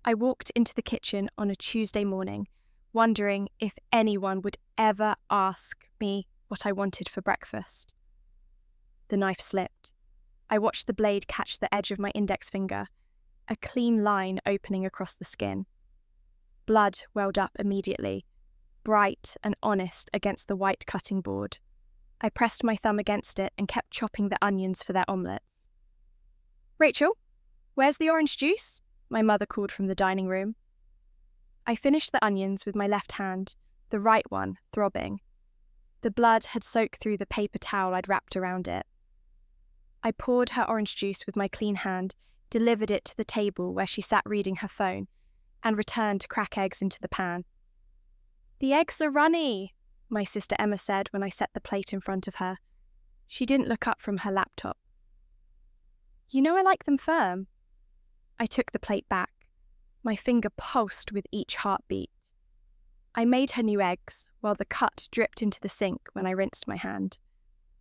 I walked into the kitchen on a Tuesday morning, wondering if anyone would ever ask me what I wanted for breakfast. The knife slipped. I watched the blade catch the edge of my index finger, a clean line opening across the skin. Blood welled up immediately, bright and honest against the white cutting board. I pressed my thumb against it and kept chopping the onions for their omelets. "Rachel, where's the orange juice?" my mother called from the dining room. I finished the onions with my left hand, the right one throbbing. The blood had soaked through the paper towel I'd wrapped around it. I poured her orange juice with my clean hand, delivered it to the table where she sat reading her phone, and returned to crack eggs into the pan. "The eggs are runny," my sister Emma said when I set the plate in front of her. She didn't look up from her laptop. "You know I like them firm." I took the plate back. My finger pulsed with each heartbeat. I made her new eggs, while the cut dripped into the sink when I rinsed my hand.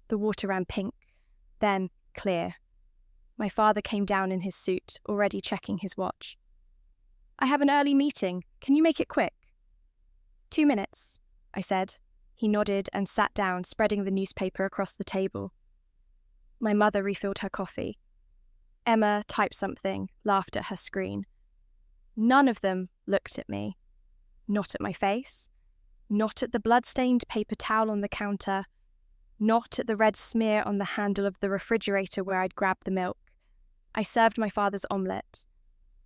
The water ran pink, then clear. My father came down in his suit, already checking his watch. "I have an early meeting. Can you make it quick?" 2 minutes, I said. He nodded and sat down, spreading the newspaper across the table. My mother refilled her coffee. Emma typed something, laughed at her screen. None of them looked at me. Not at my face. Not at the blood-stained paper towel on the counter. Not at the red smear on the handle of the refrigerator where I'd grabbed the milk. I served my father's omelette.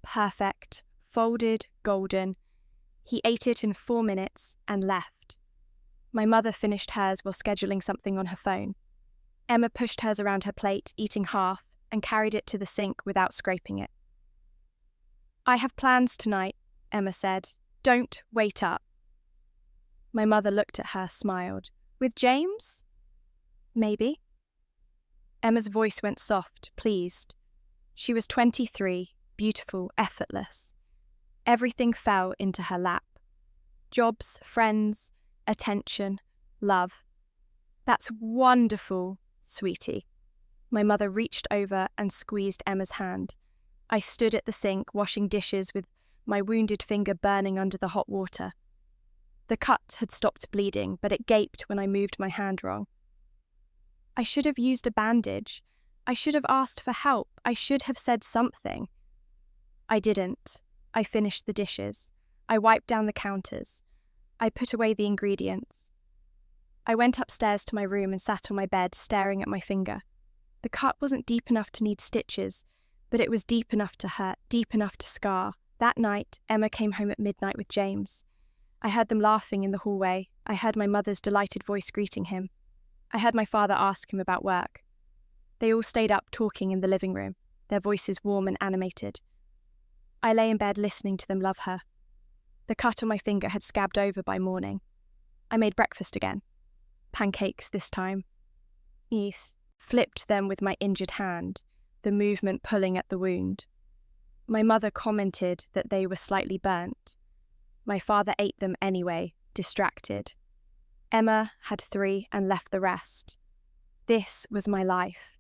Perfect, folded, golden. He ate it in 4 minutes and left. My mother finished hers while scheduling something on her phone. Emma pushed hers around her plate, eating half, and carried it to the sink without scraping it. "I have plans tonight," Emma said. "Don't wait up." My mother looked at her, smiled. "With James?" "Maybe." Emma's voice went soft, pleased. She was 23, beautiful, effortless. Everything fell into her lap. Jobs, friends, attention, love. "That's wonderful, sweetie." My mother reached over and squeezed Emma's hand. I stood at the sink, washing dishes with my wounded finger burning under the hot water. The cut had stopped bleeding, but it gaped when I moved my hand wrong. I should have used a bandage. I should have asked for help. I should have said something. I didn't. I finished the dishes. I wiped down the counters. I put away the ingredients. I went upstairs to my room and sat on my bed, staring at my finger. The cut wasn't deep enough to need stitches, but it was deep enough to hurt, deep enough to scar. That night, Emma came home at midnight with James. I heard them laughing in the hallway. I heard my mother's delighted voice greeting him. I heard my father ask him about work. They all stayed up talking in the living room, their voices warm and animated. I lay in bed listening to them love her. The cut on my finger had scabbed over by morning. I made breakfast again. Pancakes this time. Yes. Flipped them with my injured hand, the movement pulling at the wound. My mother commented that they were slightly burnt. My father ate them anyway, distracted. Emma had 3 and left the rest. This was my life.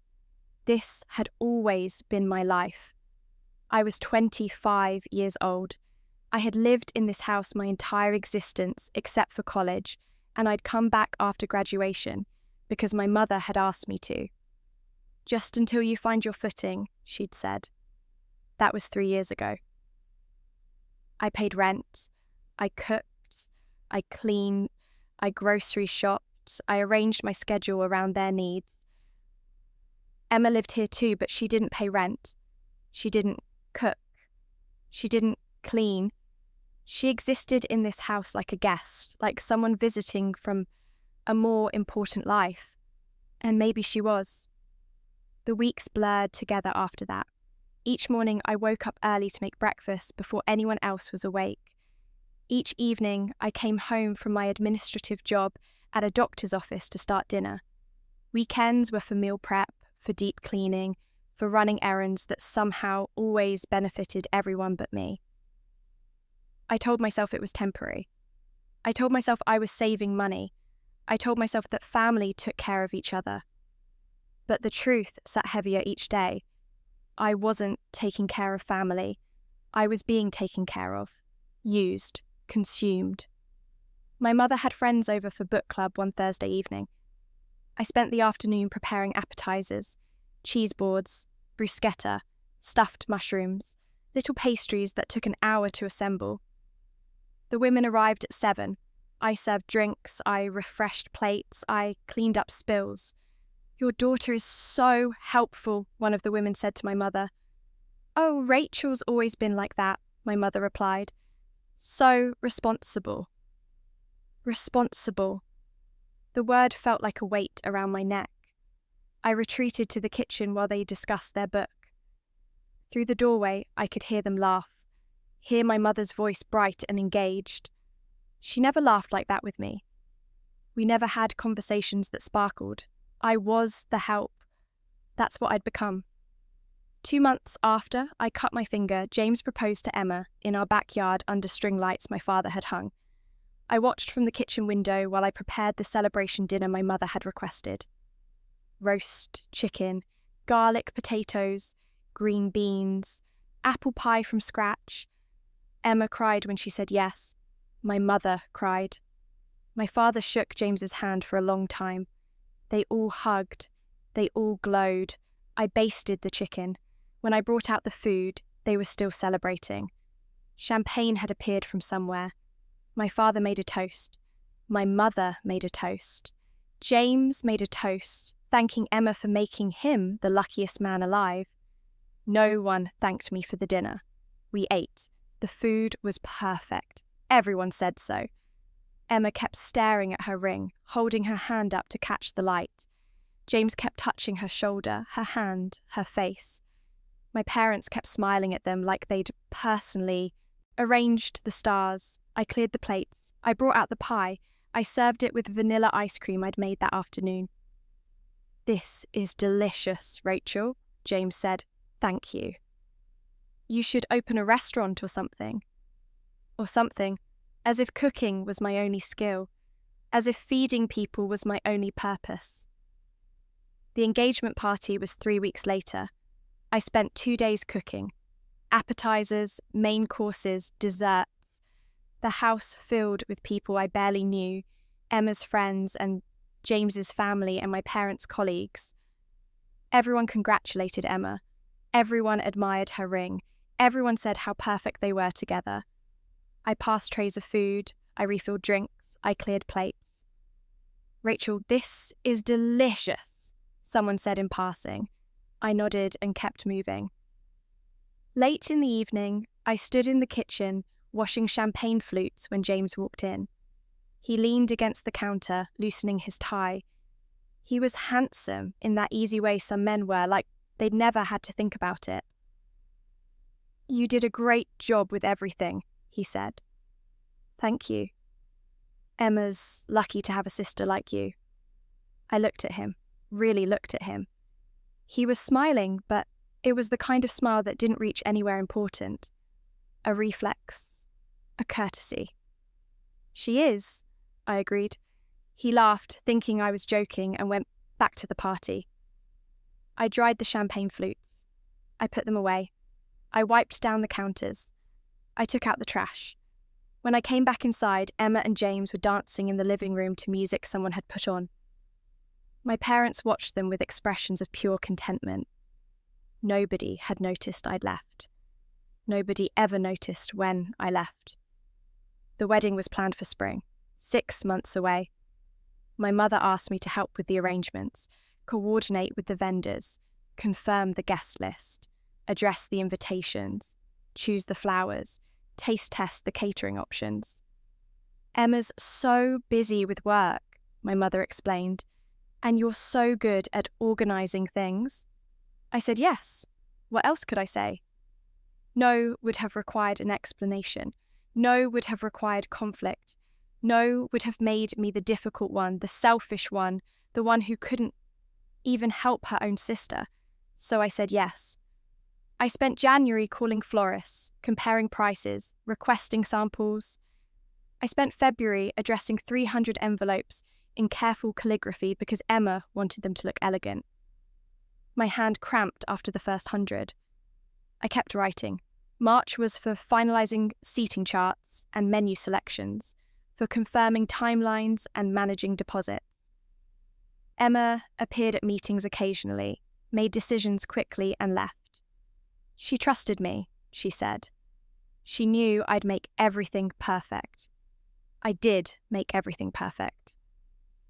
This had always been my life. I was 25 years old. I had lived in this house my entire existence except for college, and I'd come back after graduation because my mother had asked me to. "Just until you find your footing," she'd said. That was 3 years ago. I paid rent. I cooked. I cleaned. I grocery shopped. I arranged my schedule around their needs. Emma lived here too, but she didn't pay rent. She didn't cook. She didn't clean. She existed in this house like a guest, like someone visiting from a more important life. And maybe she was. The weeks blurred together after that. Each morning I woke up early to make breakfast before anyone else was awake. Each evening I came home from my administrative job at a doctor's office to start dinner. Weekends were for meal prep, for deep cleaning, for running errands that somehow always benefited everyone but me. I told myself it was temporary. I told myself I was saving money. I told myself that family took care of each other. But the truth sat heavier each day. I wasn't taking care of family. I was being taken care of, used, consumed. My mother had friends over for book club one Thursday evening. I spent the afternoon preparing appetizers, cheese boards, bruschetta, stuffed mushrooms, little pastries that took an hour to assemble. The women arrived at 7. I served drinks, I refreshed plates, I cleaned up spills. "Your daughter is so helpful," one of the women said to my mother. "Oh, Rachel's always been like that," my mother replied. "So responsible." Responsible. The word felt like a weight around my neck. I retreated to the kitchen while they discussed their book. Through the doorway, I could hear them laugh, hear my mother's voice bright and engaged. She never laughed like that with me. We never had conversations that sparkled. I was the help. That's what I'd become. 2 months after I cut my finger, James proposed to Emma in our backyard under string lights my father had hung. I watched from the kitchen window while I prepared the celebration dinner my mother had requested. Roast chicken, garlic potatoes, green beans, apple pie from scratch. Emma cried when she said yes. My mother cried. My father shook James's hand for a long time. They all hugged. They all glowed. I basted the chicken. When I brought out the food, they were still celebrating. Champagne had appeared from somewhere. My father made a toast. My mother made a toast. James made a toast, thanking Emma for making him the luckiest man alive. No one thanked me for the dinner. We ate. The food was perfect. Everyone said so. Emma kept staring at her ring, holding her hand up to catch the light. James kept touching her shoulder, her hand, her face. My parents kept smiling at them like they'd personally arranged the stars. I cleared the plates. I brought out the pie. I served it with vanilla ice cream I'd made that afternoon. "This is delicious, Rachel," James said. "Thank you." "You should open a restaurant or something." Or something, as if cooking was my only skill, as if feeding people was my only purpose. The engagement party was 3 weeks later. I spent 2 days cooking. Appetizers, main courses, desserts. The house filled with people I barely knew, Emma's friends and James's family and my parents' colleagues. Everyone congratulated Emma. Everyone admired her ring. Everyone said how perfect they were together. I passed trays of food. I refilled drinks. I cleared plates. "Rachel, this is delicious," someone said in passing. I nodded and kept moving. Late in the evening, I stood in the kitchen washing champagne flutes when James walked in. He leaned against the counter, loosening his tie. He was handsome in that easy way some men were, like they'd never had to think about it. "You did a great job with everything," he said. "Thank you. Emma's lucky to have a sister like you." I looked at him, really looked at him. He was smiling, but it was the kind of smile that didn't reach anywhere important. A reflex, a courtesy. "She is," I agreed. He laughed, thinking I was joking, and went back to the party. I dried the champagne flutes. I put them away. I wiped down the counters. I took out the trash. When I came back inside, Emma and James were dancing in the living room to music someone had put on. My parents watched them with expressions of pure contentment. Nobody had noticed I'd left. Nobody ever noticed when I left. The wedding was planned for spring, 6 months away. My mother asked me to help with the arrangements, coordinate with the vendors, confirm the guest list, address the invitations, choose the flowers, taste test the catering options. "Emma's so busy with work," my mother explained, "and you're so good at organising things." I said yes. What else could I say? No would have required an explanation. No would have required conflict. No would have made me the difficult one, the selfish one, the one who couldn't even help her own sister. So I said yes. I spent January calling florists, comparing prices, requesting samples. I spent February addressing 300 envelopes in careful calligraphy because Emma wanted them to look elegant. My hand cramped after the first 100. I kept writing, March was for finalising seating charts and menu selections, for confirming timelines and managing deposits. Emma appeared at meetings occasionally, made decisions quickly and left. She trusted me, she said. She knew I'd make everything perfect. I did make everything perfect.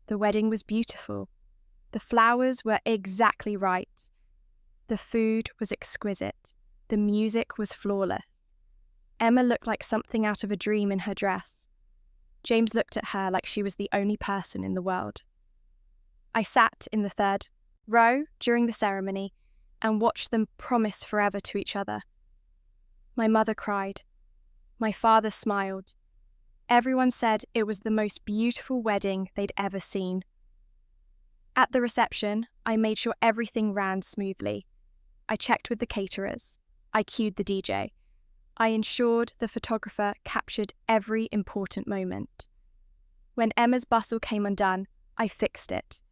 The wedding was beautiful. The flowers were exactly right. The food was exquisite. The music was flawless. Emma looked like something out of a dream in her dress. James looked at her like she was the only person in the world. I sat in the third row during the ceremony and watched them promise forever to each other. My mother cried. My father smiled. Everyone said it was the most beautiful wedding they'd ever seen. At the reception, I made sure everything ran smoothly. I checked with the caterers. I cued the DJ. I ensured the photographer captured every important moment. When Emma's bustle came undone, I fixed it.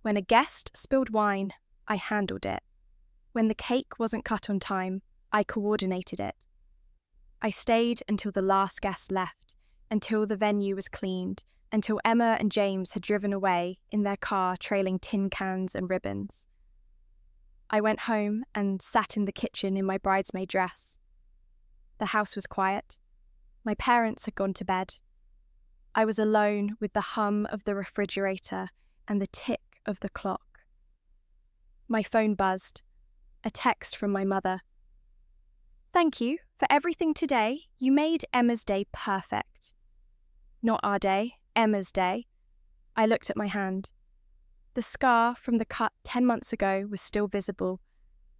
When a guest spilled wine, I handled it. When the cake wasn't cut on time, I coordinated it. I stayed until the last guest left, until the venue was cleaned, until Emma and James had driven away in their car trailing tin cans and ribbons. I went home and sat in the kitchen in my bridesmaid dress. The house was quiet. My parents had gone to bed. I was alone with the hum of the refrigerator and the tick of the clock. My phone buzzed. A text from my mother. "Thank you for everything today. You made Emma's day perfect." Not our day, Emma's day. I looked at my hand. The scar from the cut 10 months ago was still visible,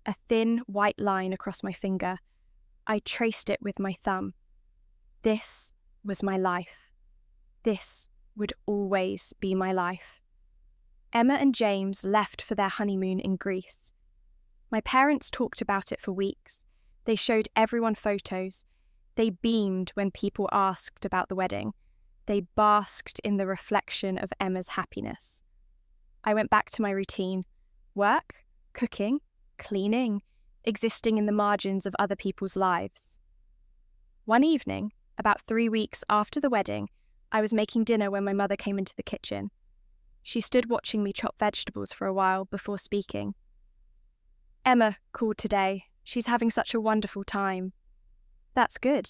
a thin white line across my finger. I traced it with my thumb. This was my life. This would always be my life. Emma and James left for their honeymoon in Greece. My parents talked about it for weeks. They showed everyone photos. They beamed when people asked about the wedding. They basked in the reflection of Emma's happiness. I went back to my routine. Work, cooking, cleaning, existing in the margins of other people's lives. One evening, about 3 weeks after the wedding, I was making dinner when my mother came into the kitchen. She stood watching me chop vegetables for a while before speaking. "Emma called today. She's having such a wonderful time." "That's good."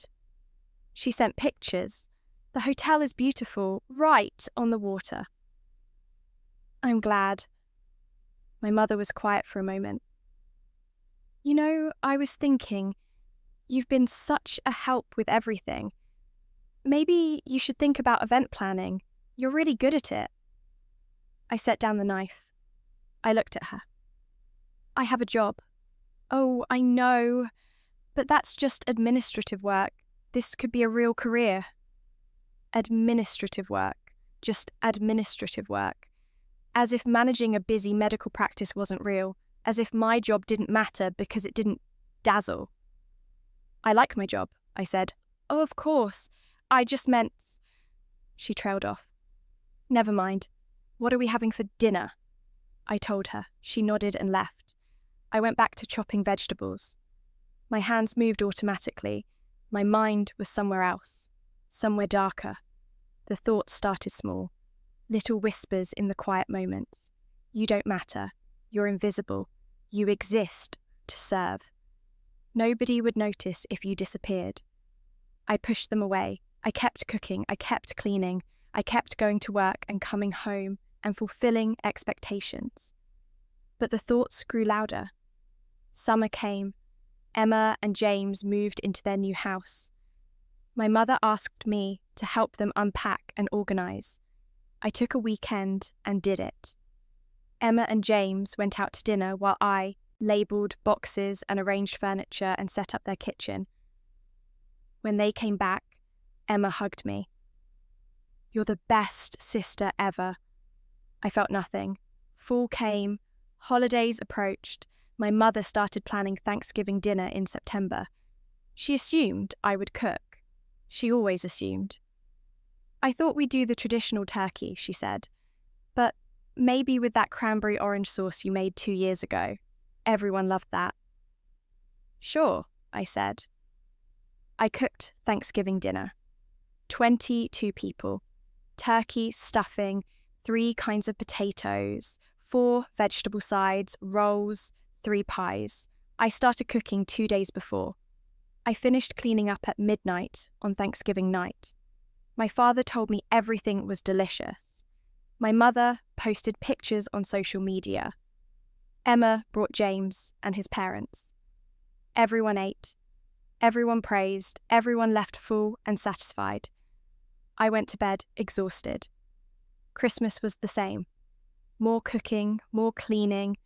"She sent pictures. The hotel is beautiful, right on the water." "I'm glad." My mother was quiet for a moment. "You know, I was thinking, you've been such a help with everything. Maybe you should think about event planning. You're really good at it." I set down the knife. I looked at her. "I have a job." "Oh, I know, but that's just administrative work. This could be a real career." Administrative work, just administrative work. As if managing a busy medical practice wasn't real, as if my job didn't matter because it didn't dazzle. "I like my job," I said. "Oh, of course. I just meant..." She trailed off. "Never mind. What are we having for dinner?" I told her. She nodded and left. I went back to chopping vegetables. My hands moved automatically. My mind was somewhere else, somewhere darker. The thoughts started small, little whispers in the quiet moments. You don't matter. You're invisible. You exist to serve. Nobody would notice if you disappeared. I pushed them away. I kept cooking. I kept cleaning. I kept going to work and coming home and fulfilling expectations. But the thoughts grew louder. Summer came. Emma and James moved into their new house. My mother asked me to help them unpack and organise. I took a weekend and did it. Emma and James went out to dinner while I labelled boxes and arranged furniture and set up their kitchen. When they came back, Emma hugged me. "You're the best sister ever." I felt nothing. Fall came, holidays approached. My mother started planning Thanksgiving dinner in September. She assumed I would cook. She always assumed. "I thought we'd do the traditional turkey," she said, "but maybe with that cranberry orange sauce you made 2 years ago. Everyone loved that." "Sure," I said. I cooked Thanksgiving dinner. 22 people. Turkey, stuffing, 3 kinds of potatoes, 4 vegetable sides, rolls, 3 pies. I started cooking 2 days before. I finished cleaning up at midnight on Thanksgiving night. My father told me everything was delicious. My mother posted pictures on social media. Emma brought James and his parents. Everyone ate. Everyone praised. Everyone left full and satisfied. I went to bed exhausted. Christmas was the same. More cooking, more cleaning,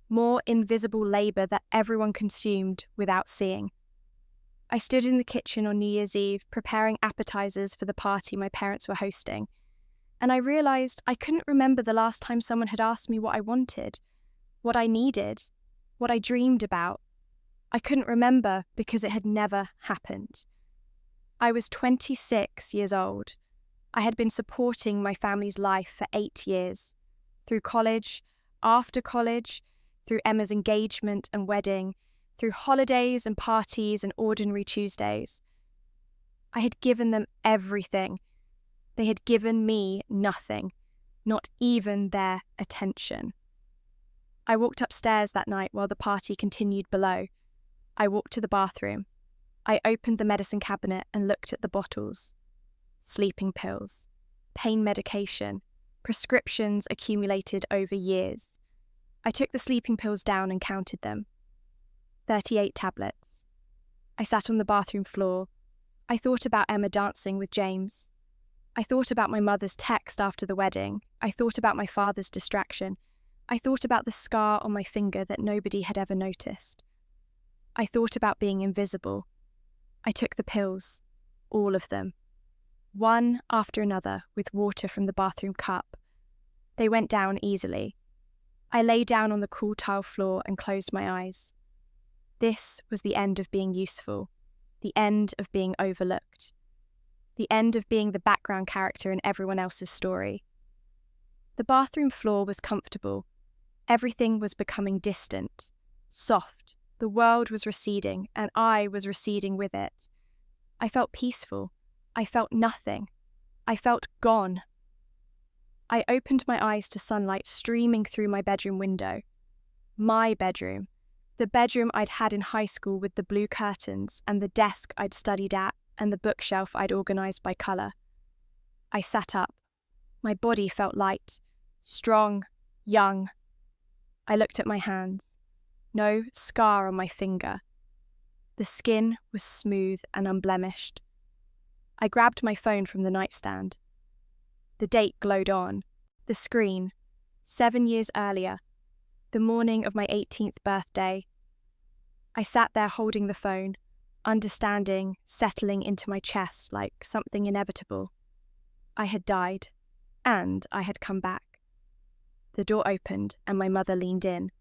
more invisible labour that everyone consumed without seeing. I stood in the kitchen on New Year's Eve preparing appetizers for the party my parents were hosting, and I realised I couldn't remember the last time someone had asked me what I wanted, what I needed, what I dreamed about. I couldn't remember because it had never happened. I was 26 years old. I had been supporting my family's life for 8 years, through college, after college, through Emma's engagement and wedding, through holidays and parties and ordinary Tuesdays. I had given them everything. They had given me nothing, not even their attention. I walked upstairs that night while the party continued below. I walked to the bathroom. I opened the medicine cabinet and looked at the bottles. Sleeping pills, pain medication, prescriptions accumulated over years. I took the sleeping pills down and counted them. 38 tablets. I sat on the bathroom floor. I thought about Emma dancing with James. I thought about my mother's text after the wedding. I thought about my father's distraction. I thought about the scar on my finger that nobody had ever noticed. I thought about being invisible. I took the pills, all of them, one after another with water from the bathroom cup. They went down easily. I lay down on the cool tile floor and closed my eyes. This was the end of being useful, the end of being overlooked, the end of being the background character in everyone else's story. The bathroom floor was comfortable. Everything was becoming distant, soft. The world was receding, and I was receding with it. I felt peaceful. I felt nothing. I felt gone. I opened my eyes to sunlight streaming through my bedroom window. My bedroom. The bedroom I'd had in high school with the blue curtains and the desk I'd studied at and the bookshelf I'd organised by colour. I sat up. My body felt light, strong, young. I looked at my hands. No scar on my finger. The skin was smooth and unblemished. I grabbed my phone from the nightstand. The date glowed on. The screen. 7 years earlier. The morning of my 18th birthday. I sat there holding the phone, understanding, settling into my chest like something inevitable. I had died, and I had come back. The door opened and my mother leaned in.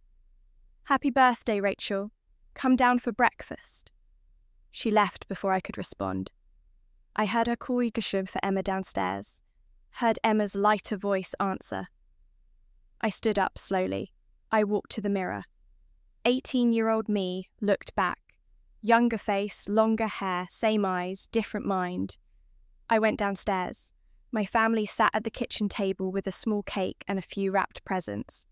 "Happy birthday, Rachel. Come down for breakfast." She left before I could respond. I heard her call Yugoshev for Emma downstairs, heard Emma's lighter voice answer. I stood up slowly. I walked to the mirror. 18-year-old me looked back. Younger face, longer hair, same eyes, different mind. I went downstairs. My family sat at the kitchen table with a small cake and a few wrapped presents.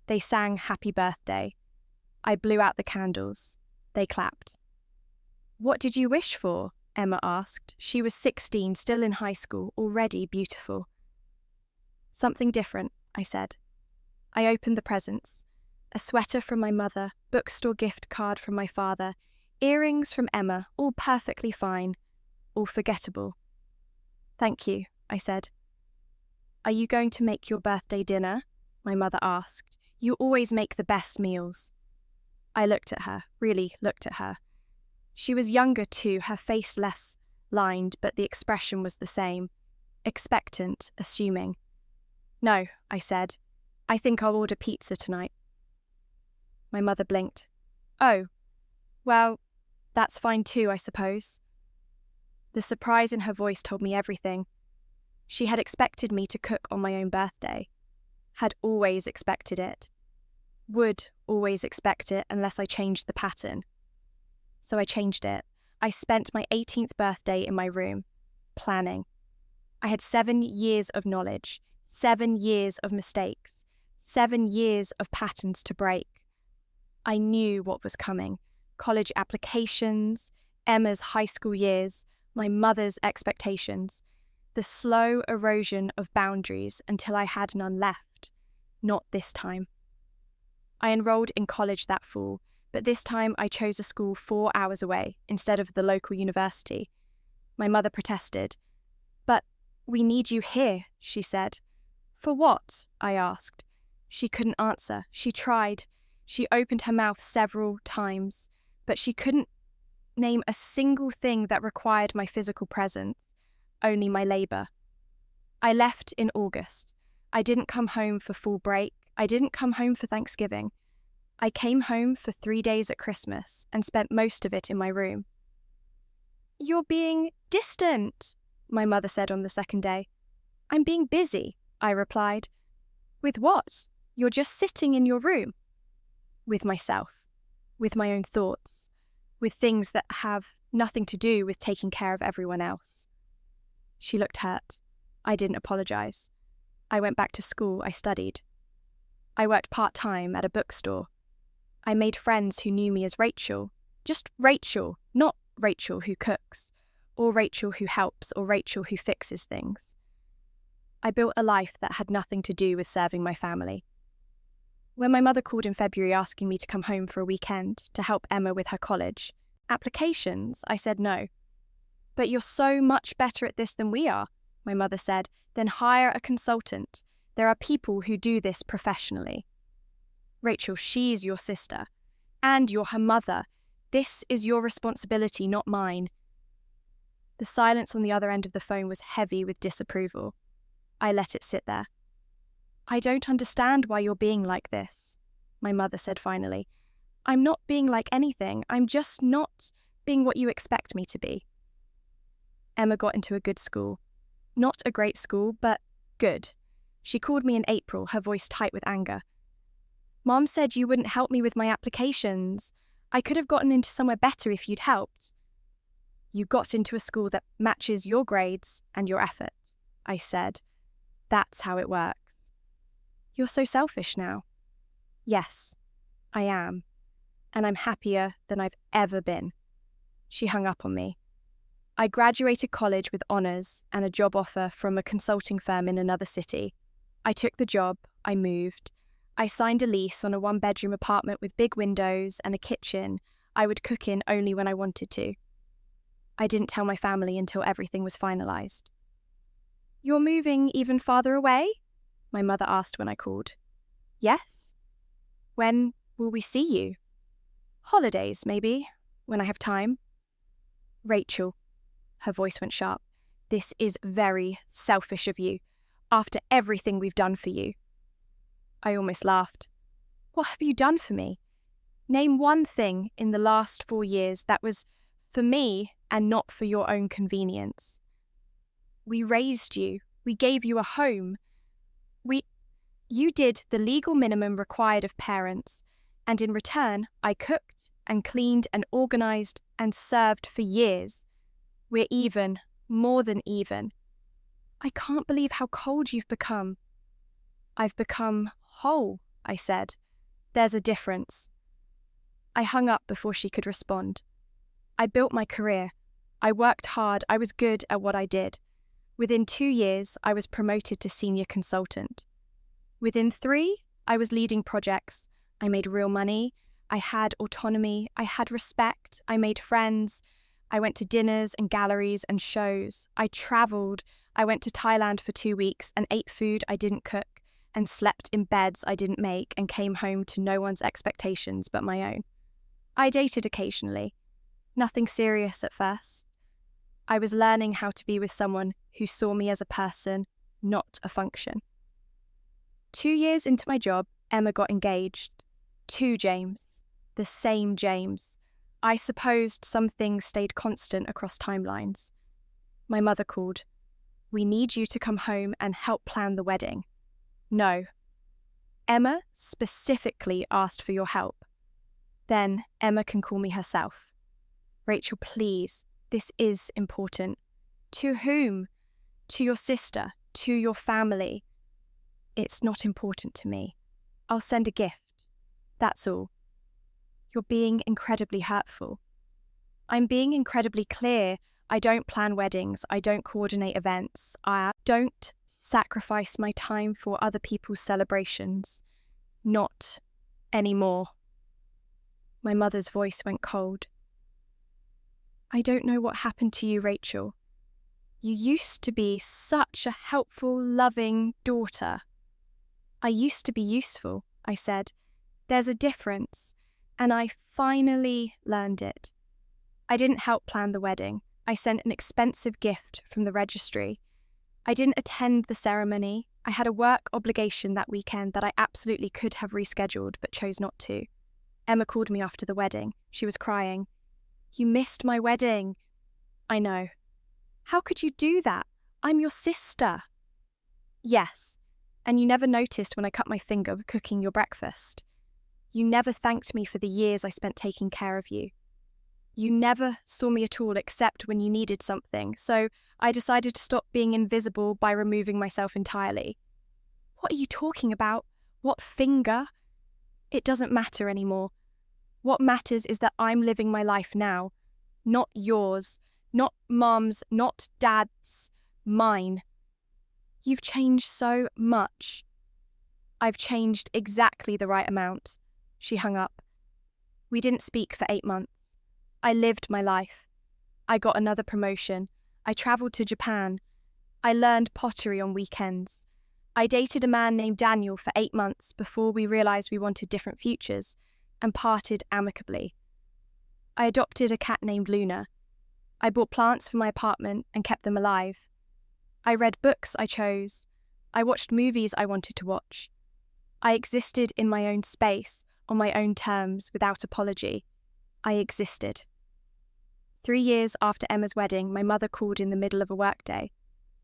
They sang Happy Birthday. I blew out the candles. They clapped. "What did you wish for?" Emma asked. She was 16, still in high school, already beautiful. "Something different," I said. I opened the presents. A sweater from my mother, bookstore gift card from my father, earrings from Emma, all perfectly fine, all forgettable. "Thank you," I said. "Are you going to make your birthday dinner?" My mother asked. "You always make the best meals." I looked at her, really looked at her. She was younger too, her face less lined, but the expression was the same. Expectant, assuming. "No," I said. "I think I'll order pizza tonight." My mother blinked. "Oh, well, that's fine too, I suppose." The surprise in her voice told me everything. She had expected me to cook on my own birthday. Had always expected it. Would always expect it unless I changed the pattern. So I changed it. I spent my 18th birthday in my room, planning. I had 7 years of knowledge, 7 years of mistakes, 7 years of patterns to break. I knew what was coming. College applications, Emma's high school years, my mother's expectations, the slow erosion of boundaries until I had none left. Not this time. I enrolled in college that fall, but this time I chose a school 4 hours away instead of the local university. My mother protested. "But we need you here," she said. "For what?" I asked. She couldn't answer. She tried. She opened her mouth several times, but she couldn't name a single thing that required my physical presence, only my labour. I left in August. I didn't come home for fall break. I didn't come home for Thanksgiving. I came home for 3 days at Christmas and spent most of it in my room. "You're being distant," my mother said on the second day. "I'm being busy," I replied. "With what? You're just sitting in your room." "With myself, with my own thoughts, with things that have nothing to do with taking care of everyone else." She looked hurt. I didn't apologise. I went back to school. I studied. I worked part-time at a bookstore. I made friends who knew me as Rachel. Just Rachel, not Rachel who cooks, or Rachel who helps, or Rachel who fixes things. I built a life that had nothing to do with serving my family. When my mother called in February asking me to come home for a weekend to help Emma with her college applications, I said no. "But you're so much better at this than we are," my mother said. "Then hire a consultant. There are people who do this professionally." "Rachel, she's your sister. And you're her mother. This is your responsibility, not mine." The silence on the other end of the phone was heavy with disapproval. I let it sit there. "I don't understand why you're being like this," my mother said finally. "I'm not being like anything. I'm just not being what you expect me to be." Emma got into a good school. Not a great school, but good. She called me in April, her voice tight with anger. "Mom said you wouldn't help me with my applications. I could have gotten into somewhere better if you'd helped." "You got into a school that matches your grades and your effort," I said. "That's how it works." "You're so selfish now." "Yes, I am. And I'm happier than I've ever been." She hung up on me. I graduated college with honours and a job offer from a consulting firm in another city. I took the job. I moved. I signed a lease on a 1-bedroom apartment with big windows and a kitchen I would cook in only when I wanted to. I didn't tell my family until everything was finalised. "You're moving even farther away?" my mother asked when I called. "Yes." "When will we see you?" "Holidays, maybe, when I have time." "Rachel," her voice went sharp, "this is very selfish of you, after everything we've done for you." I almost laughed. "What have you done for me? Name one thing in the last 4 years that was for me and not for your own convenience." "We raised you. We gave you a home. You did the legal minimum required of parents, and in return, I cooked and cleaned and organised and served for years. We're even, more than even. I can't believe how cold you've become." "I've become whole," I said. "There's a difference." I hung up before she could respond. I built my career. I worked hard. I was good at what I did. Within 2 years, I was promoted to senior consultant. Within 3, I was leading projects. I made real money. I had autonomy. I had respect. I made friends. I went to dinners and galleries and shows. I travelled. I went to Thailand for 2 weeks and ate food I didn't cook and slept in beds I didn't make and came home to no one's expectations but my own. I dated occasionally. Nothing serious at first. I was learning how to be with someone who saw me as a person, not a function. 2 years into my job, Emma got engaged. To James. The same James. I supposed some things stayed constant across timelines. My mother called. "We need you to come home and help plan the wedding." No. Emma specifically asked for your help. Then Emma can call me herself. Rachel, please, this is important. To whom? To your sister, to your family. It's not important to me. I'll send a gift. That's all. You're being incredibly hurtful. I'm being incredibly clear. I don't plan weddings. I don't coordinate events. I don't sacrifice my time for other people's celebrations. Not anymore. My mother's voice went cold. I don't know what happened to you, Rachel. You used to be such a helpful, loving daughter. I used to be useful, I said. There's a difference, and I finally learned it. I didn't help plan the wedding. I sent an expensive gift from the registry. I didn't attend the ceremony. I had a work obligation that weekend that I absolutely could have rescheduled but chose not to. Emma called me after the wedding. She was crying. You missed my wedding. I know. How could you do that? I'm your sister. Yes, and you never noticed when I cut my finger cooking your breakfast. You never thanked me for the years I spent taking care of you. You never saw me at all except when you needed something, so I decided to stop being invisible by removing myself entirely. What are you talking about? What finger? It doesn't matter anymore. What matters is that I'm living my life now. Not yours, not Mum's, not Dad's, mine. You've changed so much. I've changed exactly the right amount. She hung up. We didn't speak for 8 months. I lived my life. I got another promotion. I travelled to Japan. I learned pottery on weekends. I dated a man named Daniel for 8 months before we realised we wanted different futures and parted amicably. I adopted a cat named Luna. I bought plants for my apartment and kept them alive. I read books I chose. I watched movies I wanted to watch. I existed in my own space, on my own terms, without apology. I existed. 3 years after Emma's wedding, my mother called in the middle of a workday.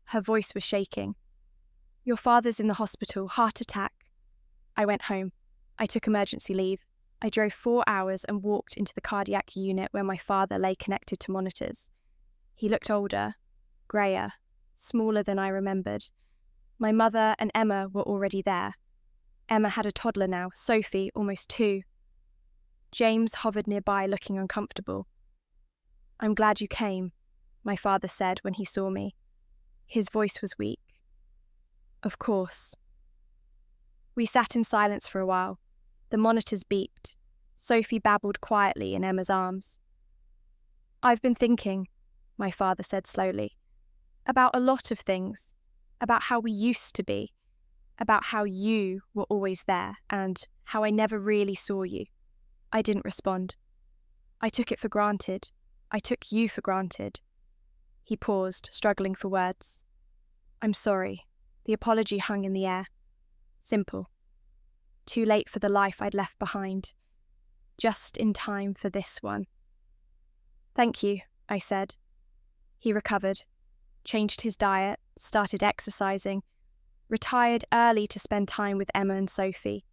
Her voice was shaking. Your father's in the hospital, heart attack. I went home. I took emergency leave. I drove 4 hours and walked into the cardiac unit where my father lay connected to monitors. He looked older, greyer, smaller than I remembered. My mother and Emma were already there. Emma had a toddler now, Sophie, almost 2. James hovered nearby, looking uncomfortable. I'm glad you came, my father said when he saw me. His voice was weak. Of course. We sat in silence for a while. The monitors beeped. Sophie babbled quietly in Emma's arms. I've been thinking, my father said slowly, about a lot of things, about how we used to be, about how you were always there, and how I never really saw you. I didn't respond. I took it for granted. I took you for granted. He paused, struggling for words. I'm sorry. The apology hung in the air. Simple. Too late for the life I'd left behind. Just in time for this one. Thank you, I said. He recovered, changed his diet, started exercising, retired early to spend time with Emma and Sophie.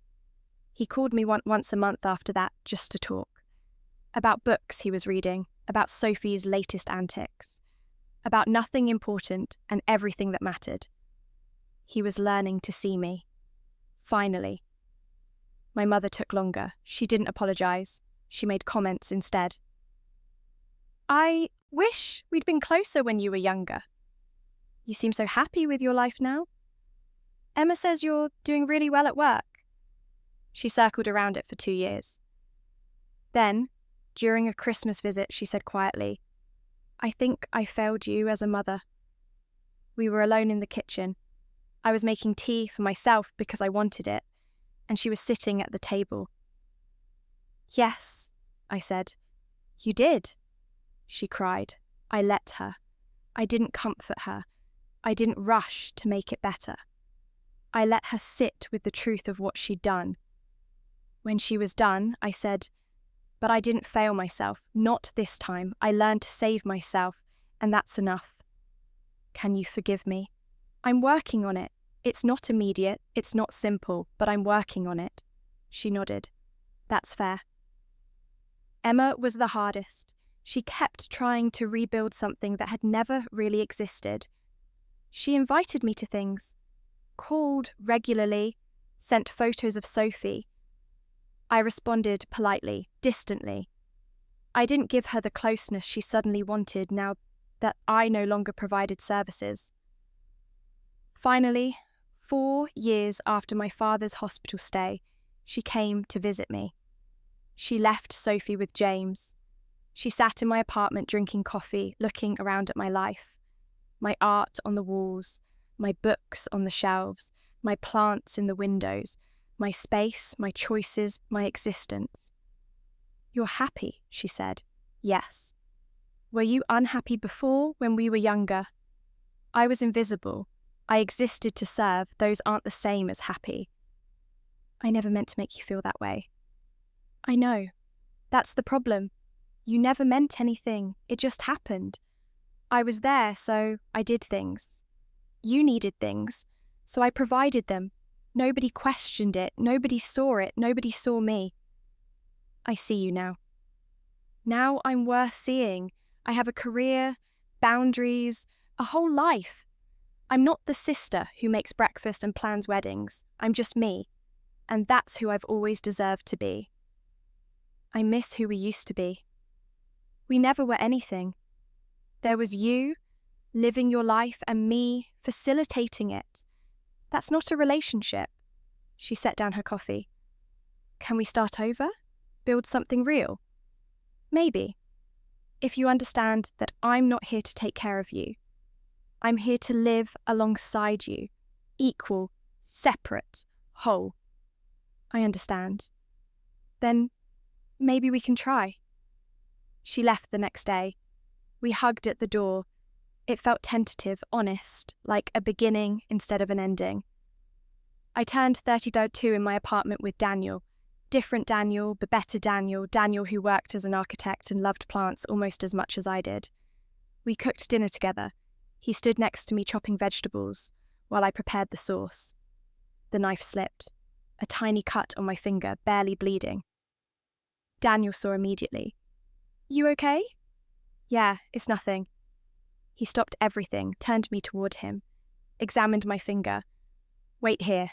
He called me once a month after that, just to talk. About books he was reading, about Sophie's latest antics, about nothing important and everything that mattered. He was learning to see me. Finally. My mother took longer. She didn't apologise. She made comments instead. I wish we'd been closer when you were younger. You seem so happy with your life now. Emma says you're doing really well at work. She circled around it for 2 years. Then, during a Christmas visit, she said quietly, I think I failed you as a mother. We were alone in the kitchen. I was making tea for myself because I wanted it, and she was sitting at the table. Yes, I said. You did. She cried. I let her. I didn't comfort her. I didn't rush to make it better. I let her sit with the truth of what she'd done. When she was done, I said, but I didn't fail myself, not this time. I learned to save myself, and that's enough. Can you forgive me? I'm working on it. It's not immediate, it's not simple, but I'm working on it. She nodded. That's fair. Emma was the hardest. She kept trying to rebuild something that had never really existed. She invited me to things, called regularly, sent photos of Sophie. I responded politely, distantly. I didn't give her the closeness she suddenly wanted now that I no longer provided services. Finally, 4 years after my father's hospital stay, she came to visit me. She left Sophie with James. She sat in my apartment drinking coffee, looking around at my life. My art on the walls, my books on the shelves, my plants in the windows, my space, my choices, my existence. "You're happy," she said. "Yes." "Were you unhappy before, when we were younger?" "I was invisible. I existed to serve. Those aren't the same as happy." "I never meant to make you feel that way." "I know. That's the problem. You never meant anything. It just happened. I was there, so I did things. You needed things, so I provided them. Nobody questioned it. Nobody saw it. Nobody saw me. I see you now. Now I'm worth seeing. I have a career, boundaries, a whole life. I'm not the sister who makes breakfast and plans weddings. I'm just me. And that's who I've always deserved to be. I miss who we used to be. We never were anything. There was you, living your life, and me, facilitating it. That's not a relationship." She set down her coffee. "Can we start over? Build something real? Maybe. If you understand that I'm not here to take care of you. I'm here to live alongside you, equal, separate, whole." "I understand." "Then maybe we can try." She left the next day. We hugged at the door. It felt tentative, honest, like a beginning instead of an ending. I turned 32 in my apartment with Daniel. Different Daniel, but better Daniel, Daniel who worked as an architect and loved plants almost as much as I did. We cooked dinner together. He stood next to me chopping vegetables while I prepared the sauce. The knife slipped. A tiny cut on my finger, barely bleeding. Daniel saw immediately. "You okay?" "Yeah, it's nothing." He stopped everything, turned me toward him, examined my finger. "Wait here."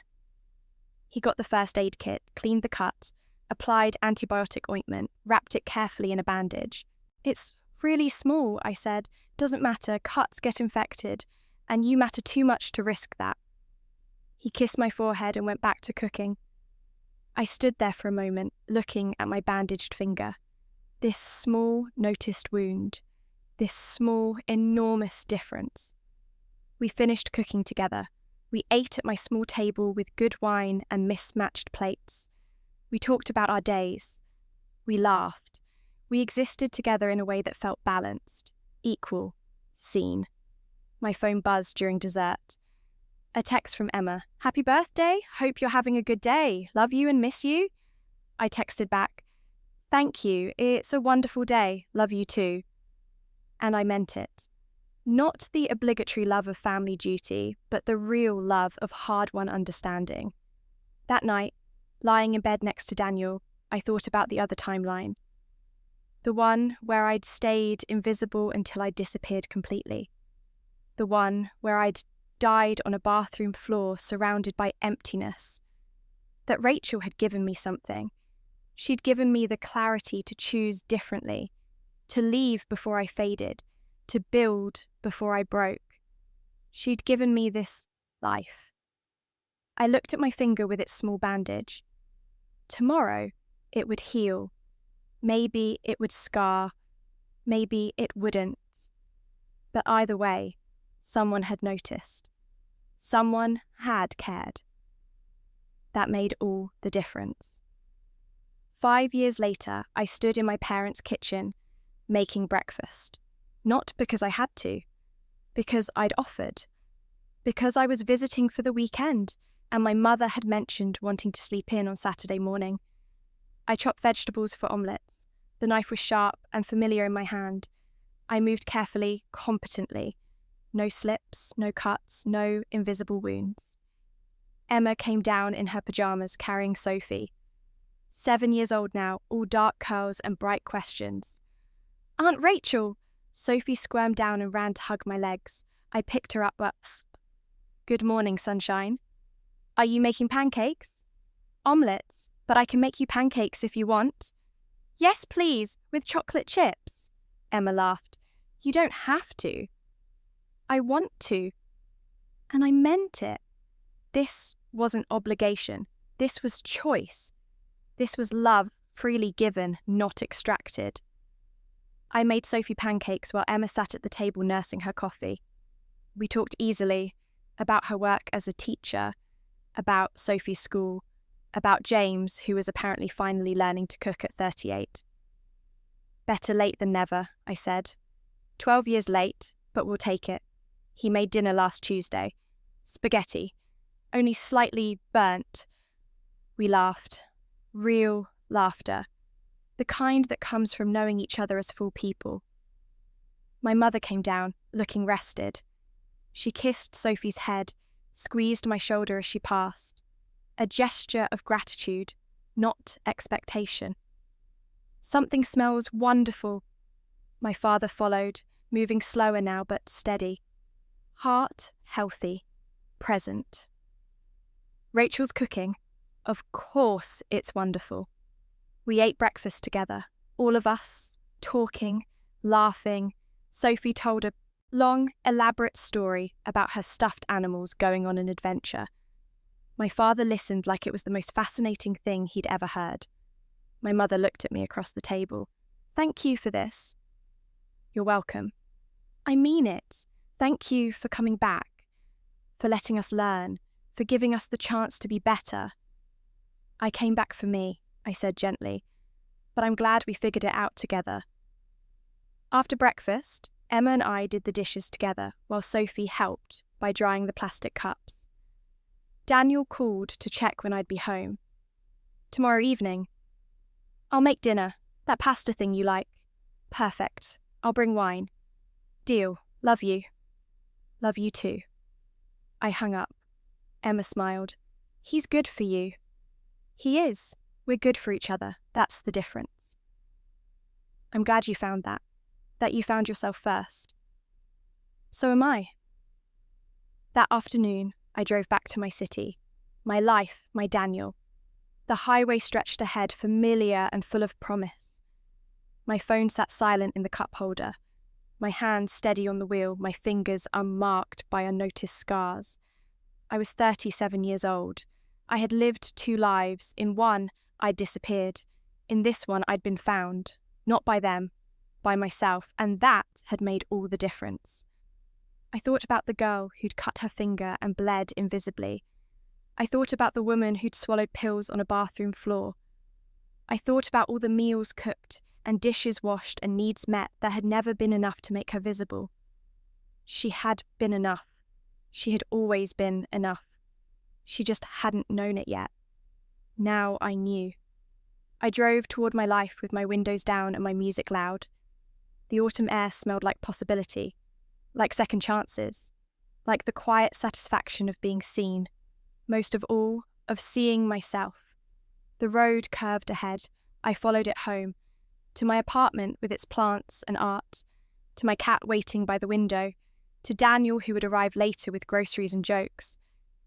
He got the first aid kit, cleaned the cut, applied antibiotic ointment, wrapped it carefully in a bandage. "It's really small," I said. "Doesn't matter, cuts get infected, and you matter too much to risk that." He kissed my forehead and went back to cooking. I stood there for a moment, looking at my bandaged finger. This small, noticed wound. This small, enormous difference. We finished cooking together. We ate at my small table with good wine and mismatched plates. We talked about our days. We laughed. We existed together in a way that felt balanced, equal, seen. My phone buzzed during dessert. A text from Emma. "Happy birthday. Hope you're having a good day. Love you and miss you." I texted back. "Thank you. It's a wonderful day. Love you too." And I meant it. Not the obligatory love of family duty, but the real love of hard-won understanding. That night, lying in bed next to Daniel, I thought about the other timeline. The one where I'd stayed invisible until I disappeared completely. The one where I'd died on a bathroom floor surrounded by emptiness. That Rachel had given me something. She'd given me the clarity to choose differently, to leave before I faded, to build before I broke. She'd given me this life. I looked at my finger with its small bandage. Tomorrow, it would heal. Maybe it would scar. Maybe it wouldn't. But either way, someone had noticed. Someone had cared. That made all the difference. 5 years later, I stood in my parents' kitchen, making breakfast. Not because I had to, because I'd offered. Because I was visiting for the weekend, and my mother had mentioned wanting to sleep in on Saturday morning. I chopped vegetables for omelets. The knife was sharp and familiar in my hand. I moved carefully, competently. No slips, no cuts, no invisible wounds. Emma came down in her pajamas carrying Sophie. 7 years old now, all dark curls and bright questions. Aunt Rachel! Sophie squirmed down and ran to hug my legs. I picked her up. Good morning, sunshine. Are you making pancakes? Omelets, but I can make you pancakes if you want. Yes, please, with chocolate chips. Emma laughed. You don't have to. I want to. And I meant it. This wasn't obligation. This was choice. This was love freely given, not extracted. I made Sophie pancakes while Emma sat at the table nursing her coffee. We talked easily about her work as a teacher, about Sophie's school, about James, who was apparently finally learning to cook at 38. Better late than never, I said. 12 years late, but we'll take it. He made dinner last Tuesday. Spaghetti. Only slightly burnt. We laughed. Real laughter. The kind that comes from knowing each other as full people. My mother came down, looking rested. She kissed Sophie's head, squeezed my shoulder as she passed. A gesture of gratitude, not expectation. Something smells wonderful. My father followed, moving slower now but steady. Heart healthy, present. Rachel's cooking. Of course it's wonderful. We ate breakfast together, all of us, talking, laughing. Sophie told a long, elaborate story about her stuffed animals going on an adventure. My father listened like it was the most fascinating thing he'd ever heard. My mother looked at me across the table. Thank you for this. You're welcome. I mean it. Thank you for coming back, for letting us learn, for giving us the chance to be better. I came back for me, I said gently, but I'm glad we figured it out together. After breakfast, Emma and I did the dishes together while Sophie helped by drying the plastic cups. Daniel called to check when I'd be home. Tomorrow evening. I'll make dinner, that pasta thing you like. Perfect. I'll bring wine. Deal. Love you. Love you too. I hung up. Emma smiled. He's good for you. He is. We're good for each other. That's the difference. I'm glad you found that you found yourself first. So am I. That afternoon, I drove back to my city, my life, my Daniel. The highway stretched ahead, familiar and full of promise. My phone sat silent in the cup holder, my hand steady on the wheel, my fingers unmarked by unnoticed scars. I was 37 years old. I had lived 2 lives. In one, I'd disappeared. In this one, I'd been found. Not by them, by myself, and that had made all the difference. I thought about the girl who'd cut her finger and bled invisibly. I thought about the woman who'd swallowed pills on a bathroom floor. I thought about all the meals cooked and dishes washed and needs met that had never been enough to make her visible. She had been enough. She had always been enough. She just hadn't known it yet. Now I knew. I drove toward my life with my windows down and my music loud. The autumn air smelled like possibility, like second chances, like the quiet satisfaction of being seen, most of all, of seeing myself. The road curved ahead. I followed it home, to my apartment with its plants and art, to my cat waiting by the window, to Daniel who would arrive later with groceries and jokes,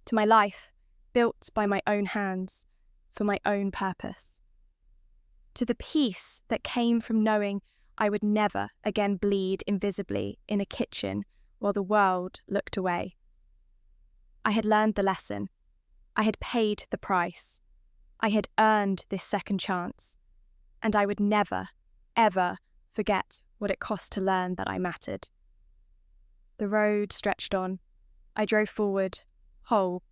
to my life, built by my own hands, for my own purpose. To the peace that came from knowing I would never again bleed invisibly in a kitchen while the world looked away. I had learned the lesson. I had paid the price. I had earned this second chance, and I would never, ever forget what it cost to learn that I mattered. The road stretched on. I drove forward, whole,